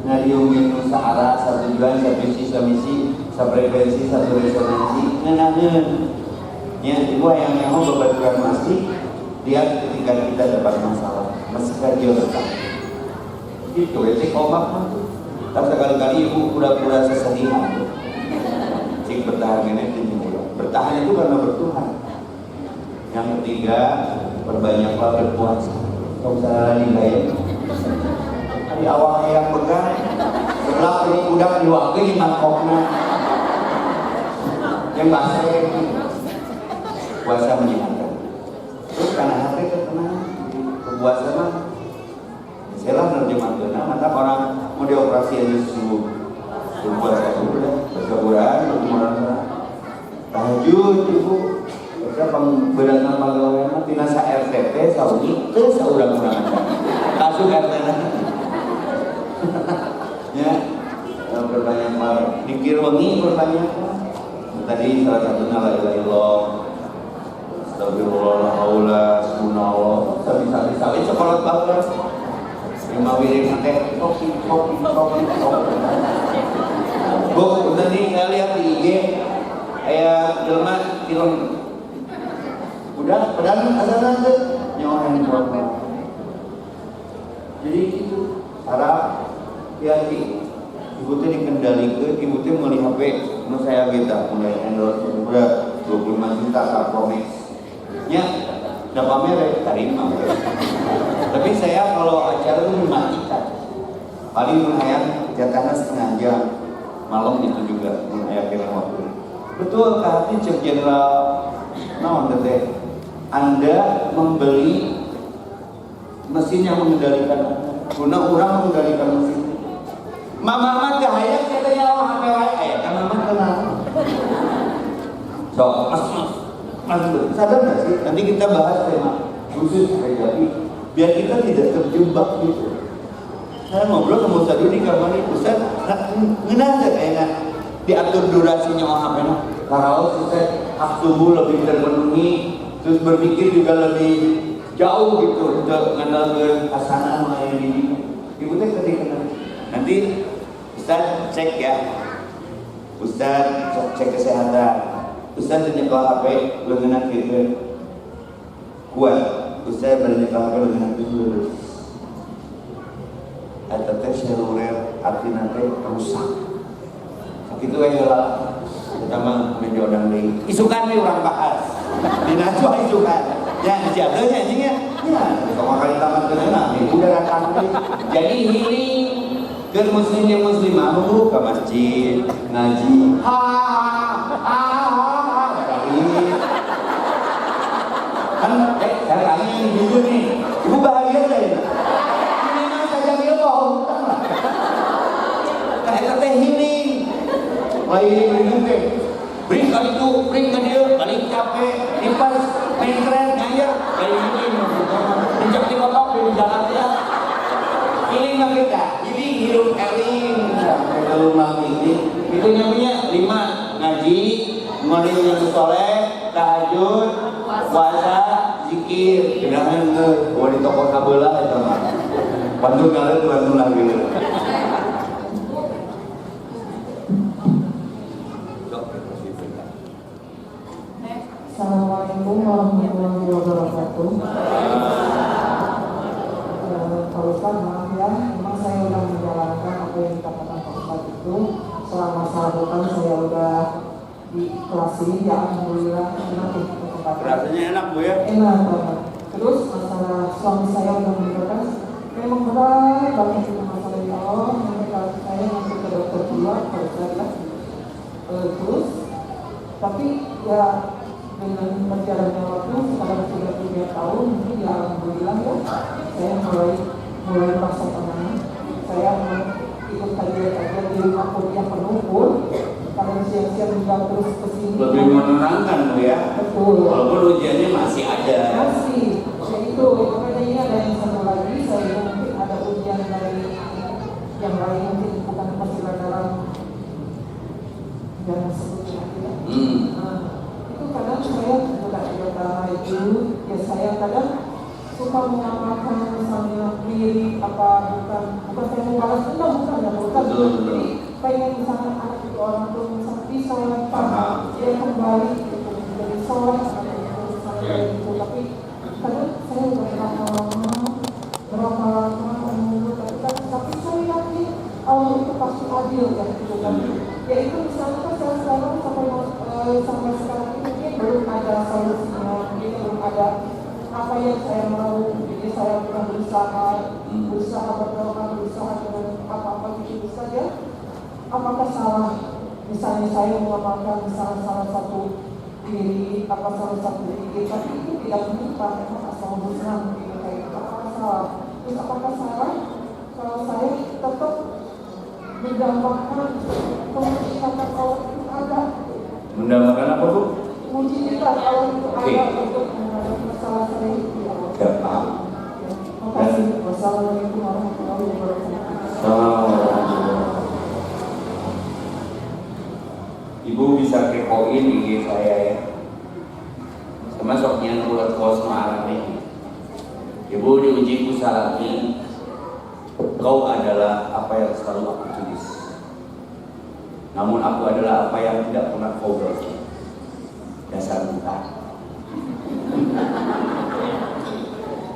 Ngariungin searah, satu tujuan, satu misi, sefrekuensi, satu resonansi. Ngenangin. Ya, itu yang mau berbaturan masih lihat ketika kita dapat masalah, masih kerja tetap. Itu cek omak tuh. Tak sekali-kali ibu pura-pura sesedihan. Cik bertahan ini bertahan itu karena bertuhan. Yang ketiga, perbanyaklah berpuasa. Kau salah nilai. Di awal yang pegang, setelah perut udah diwakil di mangkoknya. Yang bahasa itu puasa menyenangkan. Terus karena hati terkenal puasa mah, saya nerjemahkan. Mantap orang mau dioperasi aja subuh puasa itu udah berkeburan, berkeburan. Tahajud ibu, kita pemberantasan pegawai tina sa RTP sauni teu saurang-urangan. Kasuk RTP. Ya, berbanyak dikir wengi berbanyak. Tadi salah satunya la ilaha illallah. Astagfirullah, la haula, subhanallah. Sabi-sabi sekolot banget. Lima wirid teh kopi. Bu, tadi saya lihat di IG kayak jelma film. Udah, padahal asalnya tuh nyawain berapa. Jadi itu harap hati-hati. Ibu tuh dikendalikan, ibu tuh melihat HP. Menurut saya kita mulai endorse udah 25 juta Carpromex. Ya, dapat merek terima. Tapi saya kalau acara itu mematikan. Paling menghayat jatahnya setengah jam. Malam itu juga menghayatkan waktu. Betul hati cek jenderal. Nah, Anda membeli mesin yang mengendalikan, guna orang mengendalikan mesin. Mama gaya katanya HP ayat kan mama kenal. So, Mas, sadar nggak sih? Nanti kita bahas tema khusus jadi biar kita tidak terjebak gitu. Saya ngobrol sama Ustaz di kamar ini, Ustaz, ngenah nggak kayaknya diatur durasinya HP-nya. Kalau Ustaz hak tubuh lebih terpenuhi, terus berpikir juga lebih jauh gitu untuk ngandalkeun asana anu aya di dieu. Ibu teh ketika nanti Ustaz cek ya. Ustaz cek kesehatan. Ustaz nyekel HP leungeunna kieu. Kuat. Ustaz bari nyekel HP leungeunna kieu. Eta teh seluler artina teh rusak. Sakitu we heula. Eta mah menjodang deui. Isukan we urang bahas. Dina cua isukan. Ya, jadanya anjing ya. Ya, kalau kali tamat kenana, udah datang. Jadi healing ke muslim yang muslimah dulu ke masjid, ngaji. Kan, saya tanya nih jujur nih, ibu bahagia nggak ini? Ini mah saja dia bohong, kayak teh healing. Lain beri bring kali itu, bring ke dia, kali capek, lipas, main keren, ngayar, kayak gini, pinjak di kotak, di jalan dia. Healing nggak kita? Ini hidup eling, sampai rumah ini. Itu nyamanya 5 ngaji, ngobrol yang soleh, tahajud, puasa, zikir. Kedangan kalau di toko kabelah itu mah. Bantu kalian bantu lagi. Assalamualaikum warahmatullahi wabarakatuh. Pak Ustaz, maaf ya, memang saya sudah menjalankan apa yang dikatakan Pak Ustaz itu. Selama 1 tahun saya sudah di kelas ini, ya alhamdulillah enak untuk kesempatan. Rasanya enak Bu ya? Enak banget. Terus masalah suami saya sudah meninggalkan, memang berat banget itu masalah ya Allah. Sampai kalau saya masuk ke dokter jiwa, Pak Ustaz ya. Terus, tapi ya dengan berjalannya waktu sekarang sudah 3 tahun, mungkin ya alhamdulillah ya saya mulai merasa tenang. Saya ikut kajian di rumah kuliah penuh pun kalau siang-siang juga terus kesini Lebih menenangkan Bu ya? betul, Walaupun ujiannya masih ada. masih ya itu makanya ini ada yang satu lagi, saya mungkin ada ujian dari yang lain, mungkin bukan pelajaran jangan sebutnya ya. Itu kadang saya juga itu ya saya kadang suka mengamalkan misalnya diri apa bukan saya mau balas dendam, bukan ya bukan. Jadi pengen misalnya anak itu orang tua misalnya bisa dia kembali gitu dari soleh atau misalnya gitu, tapi kadang saya udah berapa lama menunggu tapi saya yakin Allah itu pasti adil ya gitu kan. Ya itu misalnya kan saya selalu sampai sekarang ini mungkin belum ada solusinya, mungkin belum ada apa yang saya mau, jadi saya pernah berusaha berdoa, berusaha dengan apa-apa gitu saja. Apakah salah misalnya saya mengamalkan misalnya salah satu diri salah satu diri, tapi itu tidak menimpa memang asal musnah gitu kayak gitu, apakah salah? Terus apakah salah kalau saya tetap mendambakan kemujian Allah itu ada? Mendambakan apa Bu? Mujizat Allah itu ada untuk menghadapi masalah saya itu. Ya, paham. Terima kasih. Wassalamualaikum warahmatullahi wabarakatuh. Ibu bisa kepoin IG saya ya. Sama soknya nulat kos ma'arani. Ibu diuji kusalaki. Kau adalah apa yang selalu aku tulis. Namun aku adalah apa yang tidak pernah kau berarti. Dasar buta.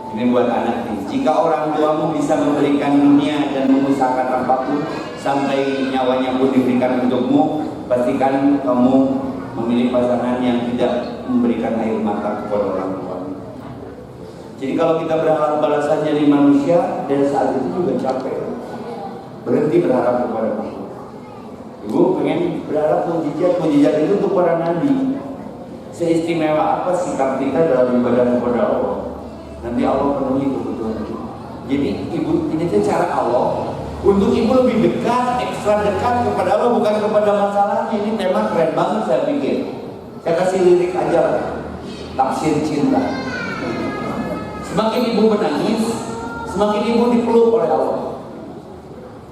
Ini buat anak nih. Jika orang tuamu bisa memberikan dunia dan mengusahakan apapun sampai nyawanya pun diberikan untukmu, pastikan kamu memilih pasangan yang tidak memberikan air mata kepada orang tuamu. Jadi kalau kita berharap balasan dari manusia, dan saat itu juga capek. Berhenti berharap kepada makhluk. Ibu pengen berharap mujizat itu untuk para nabi. Seistimewa apa sikap kita dalam ibadah kepada Allah? Nanti Allah penuhi kebutuhan kita. Jadi ibu, ini cara Allah untuk ibu lebih dekat, ekstra dekat kepada Allah, bukan kepada masalahnya. Ini tema keren banget saya pikir. Saya kasih lirik aja lah. Tafsir cinta. Semakin ibu menangis, semakin ibu dipeluk oleh Allah.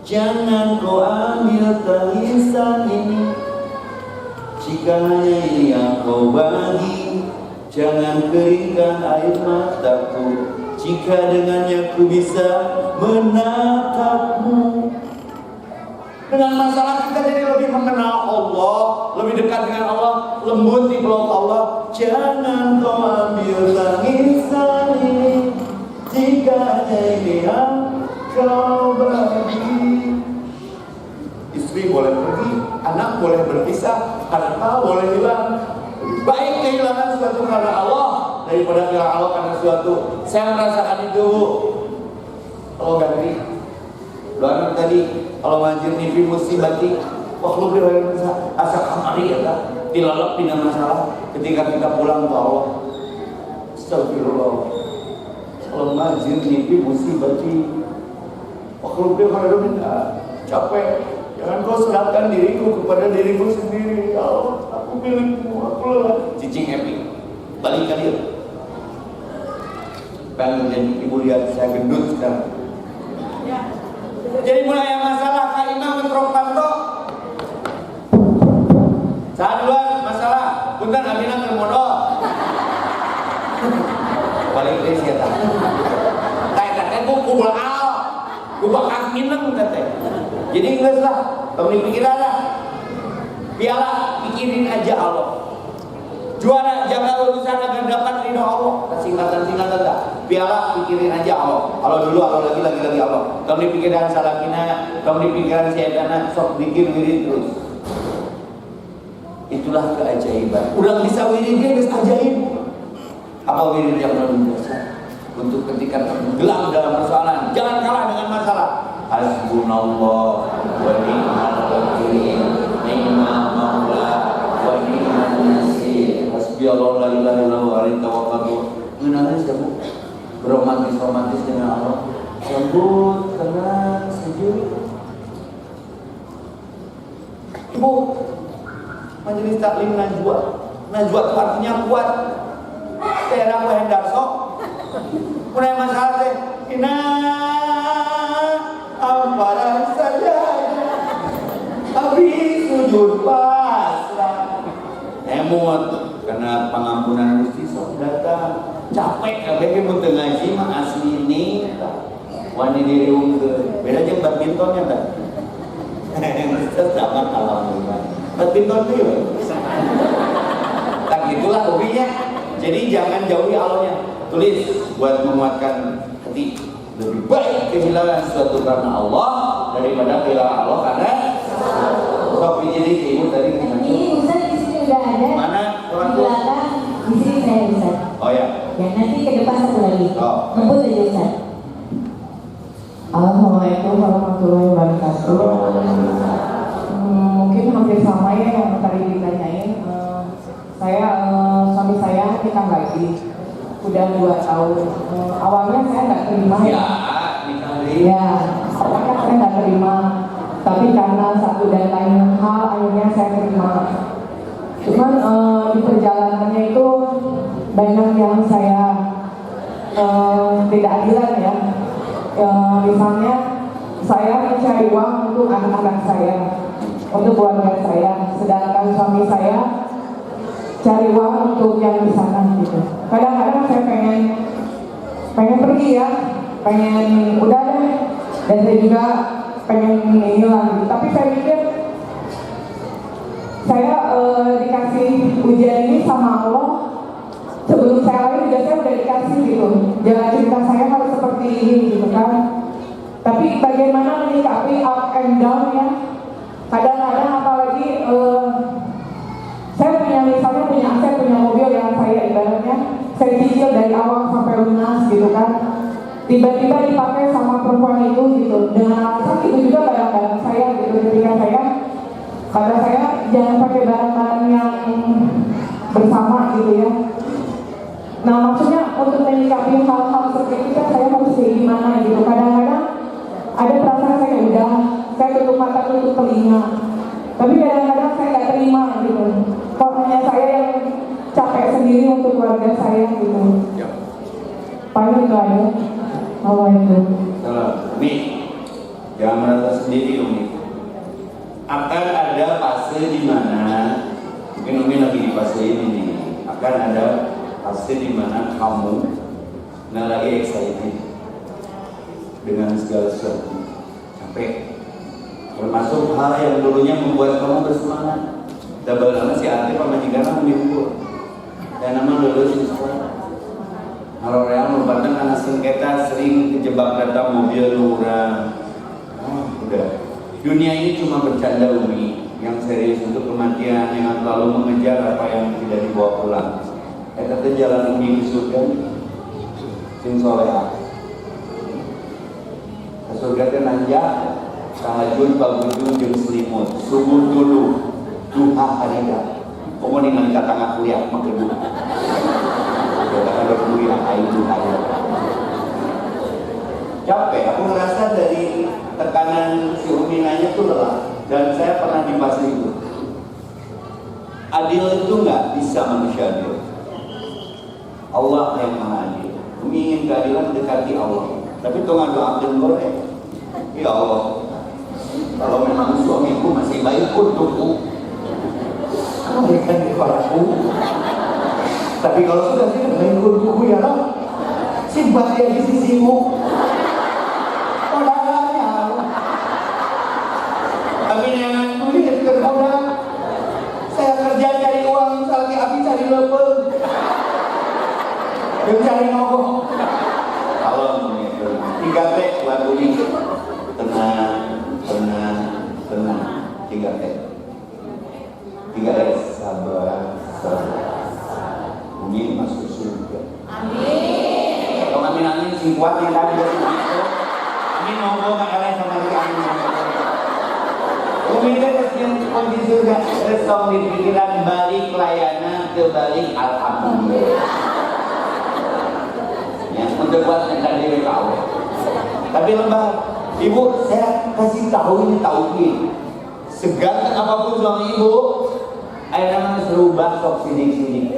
Jangan kau ambil tangisan ini, jika hanya ini yang kau bagi. Jangan keringkan air mataku, jika dengannya ku bisa menatapmu. Dengan masalah kita jadi lebih mengenal Allah, lebih dekat dengan Allah, lembut di peluk Allah. Jangan kau ambil tangisan ini, jika ini yang kau bagi. Istri boleh pergi, anak boleh berpisah, harta boleh hilang. Lebih baik kehilangan sesuatu karena Allah daripada kehilangan Allah karena sesuatu. Saya merasakan itu. Kalau ganti doa tadi, kalau manjir nipi musibati, waktu beliau asa kamari ya tak, tilalap dengan masalah. Ketika kita pulang ke Allah, astagfirullah. Kalau manjir nipi musibati, waktu beliau capek. Jangan kau serahkan diriku kepada dirimu sendiri. Ya Allah, aku milikmu, aku lelah. Cicing happy. Balik ke dia. Pengen jadi ibu lihat saya gendut sekarang. Ya. Jadi mulai yang masalah Kak Imam mentrok panto. Saat duluan masalah. Punten abina termodo. Balik ke siapa? Tanya kubul al. Kubak mineng tete. Jadi enggak lah, kamu pikiran lah. Biarlah pikirin aja Allah. Juara jaga urusan agar dapat ridho Allah. Singkatan-singkatan tak. Biarlah pikirin aja Allah. Allah dulu, Allah lagi Allah. Kamu di pikiran salakina, kamu di pikiran syaitanah, sok bikin wirid terus. Itulah keajaiban. Udah bisa wirid dia bisa ajaib. Apa wirid yang lebih biasa? Untuk ketika tenggelam dalam persoalan, jangan kalah dengan masalah. Hasbunallah wa ni'mal wakil, ni'mal maula wa ni'mal nasir. Hasbiyallahu la ilaha illallah wa alaihi tawakkaltu. Menangis ya Bu, beromantis dengan Allah. Lembut, tenang, sejuk. Ibu, majelis taklim najwa. Najwa itu artinya kuat. Saya aku hendarso. Mulai masalah teh, amparan saja, habis sujud pasrah. Emot karena pengampunan Gusti sok datang. Capek kabeh mun teu ngaji mah asli nih. Wani diri unggul. Beda jeung badmintonnya tah. Sama alhamdulillah. Badminton tuh ya. Tak gitulah hobinya. Jadi jangan jauhi Allahnya. Tulis buat menguatkan hati. Lebih baik kehilangan sesuatu karena Allah daripada kehilangan Allah karena sok jadi ibu tadi gimana? Ini Ustaz di sini udah ada. Mana orang Di tua? belakang di sini saya Ustaz. Oh ya. Ya nanti ke depan satu lagi. Oh. Ngebut aja Ustaz. Assalamualaikum warahmatullahi wabarakatuh. Mungkin hampir sama ya yang tadi ditanyain. Suami saya nikah lagi. Udah 2 tahun. Awalnya saya nggak terima Ya, dikali. Ya, awalnya saya nggak terima. Tapi karena satu dan lain hal akhirnya saya terima. Cuman di perjalanannya itu banyak yang saya tidak adilan ya. Misalnya saya mencari uang untuk anak-anak saya, untuk keluarga saya, sedangkan suami saya cari uang untuk yang di sana gitu. Kadang-kadang saya pengen pergi ya, pengen udah deh, dan saya juga pengen ini lagi. Tapi saya pikir saya dikasih ujian ini sama Allah. Sebelum saya lahir juga saya udah dikasih gitu. Jalan cerita saya harus seperti ini gitu kan. Tapi bagaimana menyikapi up and down ya? Kadang-kadang apalagi saya misalnya punya aset, punya mobil yang saya ibaratnya saya cicil dari awal sampai lunas gitu kan. Tiba-tiba dipakai sama perempuan itu gitu. Dengan alasan itu juga barang-barang saya gitu. Ketika kata saya jangan pakai barang-barang yang bersama gitu ya. Nah maksudnya untuk menyikapi hal-hal seperti itu saya harus kayak gimana gitu. Kadang-kadang ada perasaan saya tutup mata, tutup telinga. Tapi kadang-kadang saya nggak terima gitu. Kok hanya saya yang capek sendiri untuk keluarga saya gitu. Ya. Paling itu aja. Allah itu. Salah. Nih, jangan merasa sendiri Umi. Akan ada fase di mana mungkin Umi lagi di fase ini nih. Akan ada Pasti di mana kamu nggak lagi excited dengan segala sesuatu, capek. Termasuk hal yang dulunya membuat kamu bersemangat. Double lama si Ate pamajikan minggu dan nama lulus di sekolah. Kalau real merupakan anak sengketa sering kejebak datang mobil lurah. Udah. Dunia ini cuma bercanda Umi. Yang serius untuk kematian yang selalu mengejar apa yang tidak dibawa pulang. Kata jalan Umi ke surga. Sing soleha. Ke surga teh nanjak. Tahajud pagujung jeung selimut. Subuh dulu. Duha harida. Komo ningali ka tengah kuliah mah kedua. Ada kuliah itu ada. Capek, aku ngerasa dari tekanan si Umi nanya tuh lelah. Dan saya pernah di fase itu. Adil itu nggak bisa manusia adil. Allah yang maha adil. Umi ingin keadilan mendekati Allah. Tapi tuh nggak doakan boleh. Ya Allah, kalau memang suamiku masih baik untukku, berikan kepadaku. Tapi kalau sudah tidak baik untukku ya Allah, simpan dia di sisimu. Kodanya. Tapi jangan kulit ke kodang. Saya kerja cari uang, misalnya Abi cari lepeng. Dia cari nongkrong. Kalau begitu, 3T buat Umi. Tenang, tenang, tenang. 3T. 3S, sabar, sabar. Umi masuk surga. Amin. Kalau amin sing kuat yang tadi itu. Amin nongkrong nggak eleh sama si amin. Umi itu yang kunci surga. Terus tong di pikiran balik layana ke balik alhamdulillah. Ya, untuk buat yang tadi tahu. Tapi lembar, Ibu saya kasih tahu ini tauhid. Seganteng apapun suami Ibu, akhirnya serubah sok sidik-sidik.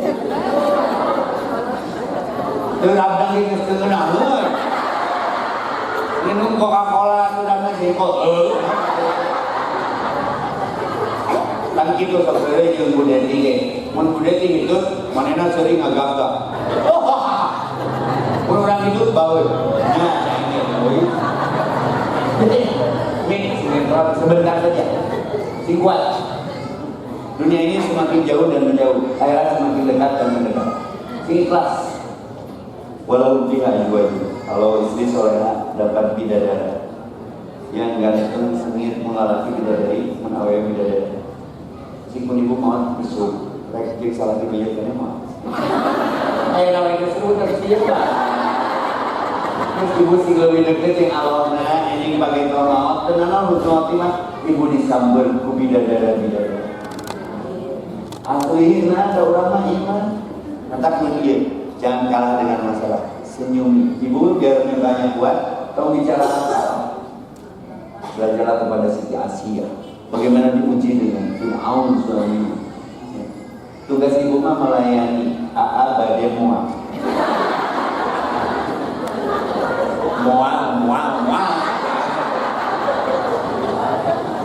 Terabdang ini setengah minum Coca-Cola sudah masih kok. Kan gitu sebenarnya yang budeti ke. Mun budeti itu manena sering agak-agak. Orang itu bau. Nah, ini sebentar saja. Singkuat. Dunia ini semakin jauh dan menjauh, akhirat semakin dekat dan mendekat. Ikhlas. Walau biha azwaju. Kalau istri soleha dapat bidadari yang ganteng sengit mengalami bidadari, menawai bidadari. Si pun ibu mau besuk, rek jek salah di meja kan mau. Ayo nawai besuk terus dia pak. Terus ibu sih lebih deket yang alona, ini bagian tolong. Tenang husnul mah ibu disamber ku bidadari. Akhirnya ada orang mah iman. Nantak menggigit. Jangan kalah dengan masalah. Senyum. Ibu biar mukanya kuat. Kamu bicara apa? Belajarlah kepada Siti Asia. Bagaimana diuji dengan Fir'aun suaminya. Tugas ibu mah melayani. Aa badai muak. Muak.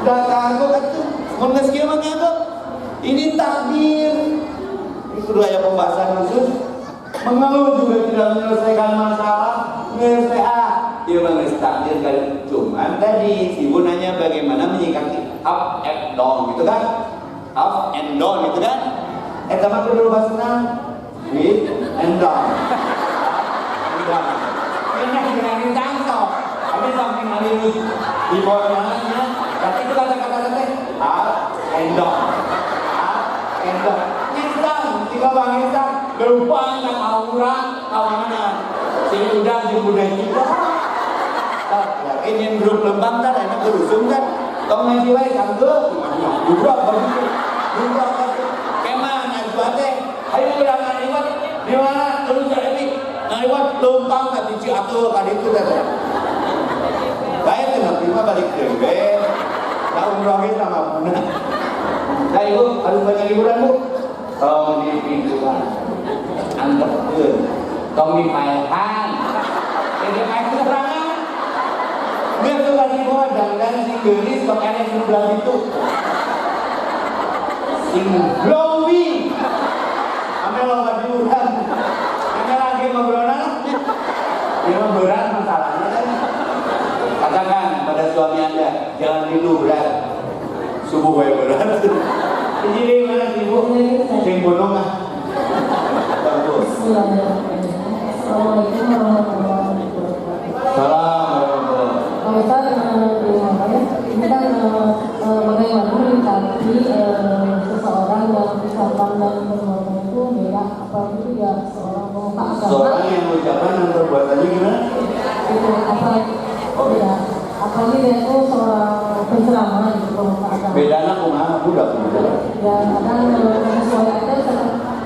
Datang kok itu. Menges kia mengagak. Ini takdir. Itu dua pembahasan khusus. Mengeluh juga tidak menyelesaikan masalah. Menyelesaikan. Dia mengeluh takdir kan. Cuman tadi ibu nanya bagaimana menyikapi up and down gitu kan? Up and down gitu kan? Sama dulu bahasa with and down. Ini dengan tangkap. Tapi samping halus di bawah mananya. Tapi itu kata-kata up and down. Nyetan, tiga bang nyetan, gerupan dan aura, kawanan. Si udah di budaya kita. Ini grup lembang kan, enak berusung kan. Kau ngaji wae kangge, duduk begitu. Keman ajuate, ayo udah ngaliwat, di mana? Terus jadi ngaliwat lembang ka di Ciatur ka ditu teh. Bae teh terima balik dewe. Ka umroh sama Bunda. Nah ibu, harus banyak liburan bu. Tong di pintuan, antepkeun, tong di paehan, jadi paeh serangan. Biar tuh lagi bawa dandan si geulis, tong enek sebelah itu. Sing glowing, sampai kalau nggak diurang. Hanya lagi ngobrolnya, ya berat masalahnya kan. Katakan pada suami Anda, jangan tidur berat. Subuh wae berat. Jadi mana sih ibu? Sing gunung ah. Bagus. Assalamualaikum warahmatullahi wabarakatuh. Salam warahmatullahi. Pak Ustaz, ini kan bagaimana menyikapi seseorang yang ucapan dan perbuatan itu beda, apalagi ya seorang pemuka agama. Seorang yang ucapan dan perbuatannya gimana? Itu apa? Beda. Apalagi dia itu seorang penceramah gitu, pemuka agama. Bedanya kumaha budak budak. Ya kadang sesuai aja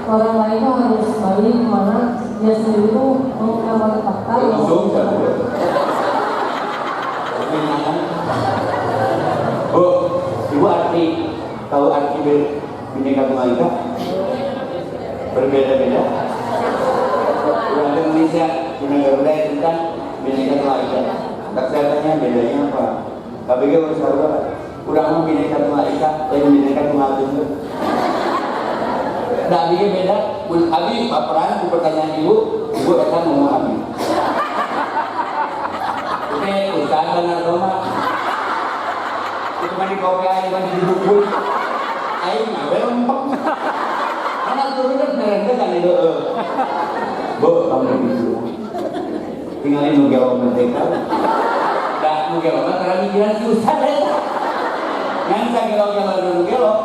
orang lain itu harus baik kemana dia sendiri itu mengawal fakta. Langsung kan. Bu, ibu arti tahu arti Bhinneka Tunggal Ika? Berbeda-beda. Orang Indonesia di negara lain tentang Bhinneka Tunggal Ika. Tak saya tanya bedanya apa? KBG harus tahu apa? Udah mau Bhinneka Tunggal Ika, lain Bhinneka Tunggal Ika. Nah, bikin beda. Abi, baperan di pertanyaan ibu akan ngomong Abi. Oke, usaha benar doma. Cuma di kopi aja, cuma di buku. Ayo ngawel empok. Anak turun kan mereka kan itu. Bu, kamu gitu. Tinggalin nugel mentega. Dah nugel karena mikiran susah deh. Yang saya gelok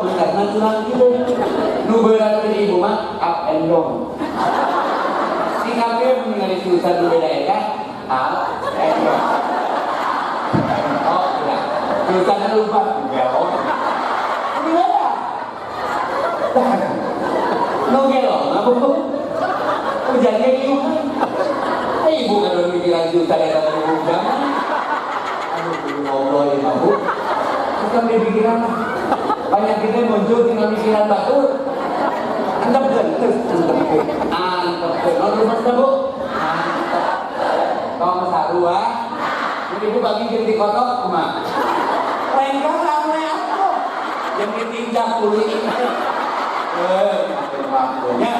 karena curang gitu. Nu berat dari ibu mah up and down. Si kabeh meninggali susah nu beda eta up and down. Oh, ya. Susah lupa gelok. Gimana? Nu gelok, ngaku. Ujannya gitu kan. Ibu kan mikiran susah eta dari zaman. Aduh, ngobrol ya, Bu. Bukan di pikiran lah. Banyak kita muncul tinggal pikiran batur. Antep kan? Antep. Nonton mas bu? Antep. Kau masarua. Jadi ibu bagi kritik kotok cuma. Lain kan ramai aku. Yang ditinjak kulit ini. Waktunya.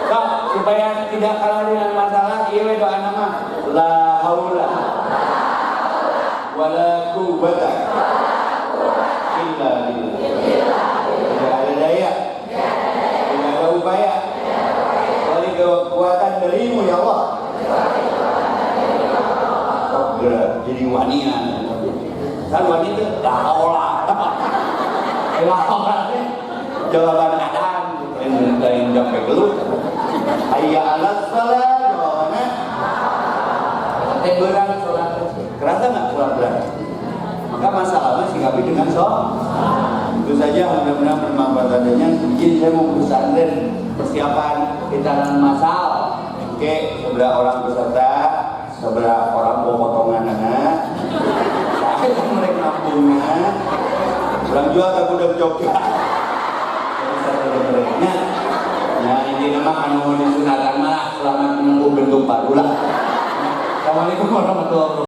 Kau supaya tidak kalah dengan masalah. Iya doa nama. La haula. Wala quwwata. Illa billah. Tidak ada daya, tidak ada upaya, kecuali kekuatan darimu ya Allah. Jadi wanita, kan wanita dah olah, jawaban adam, yang sampai gelut. Hayya alas salat, jawabannya. Berat sholat, kerasa nggak sholat berat? Maka masalahnya sikapi dengan itu saja, mudah-mudahan bermanfaat adanya. Izin saya mau pesantren persiapan hitanan masal. Oke, seberapa orang peserta, seberapa orang potongan anak. Saya kan mereka nampungnya. Orang jual tak udah Jogja. Nah ini nama anu disunatan malah selamat menempuh bentuk baru lah. Assalamualaikum warahmatullahi wabarakatuh.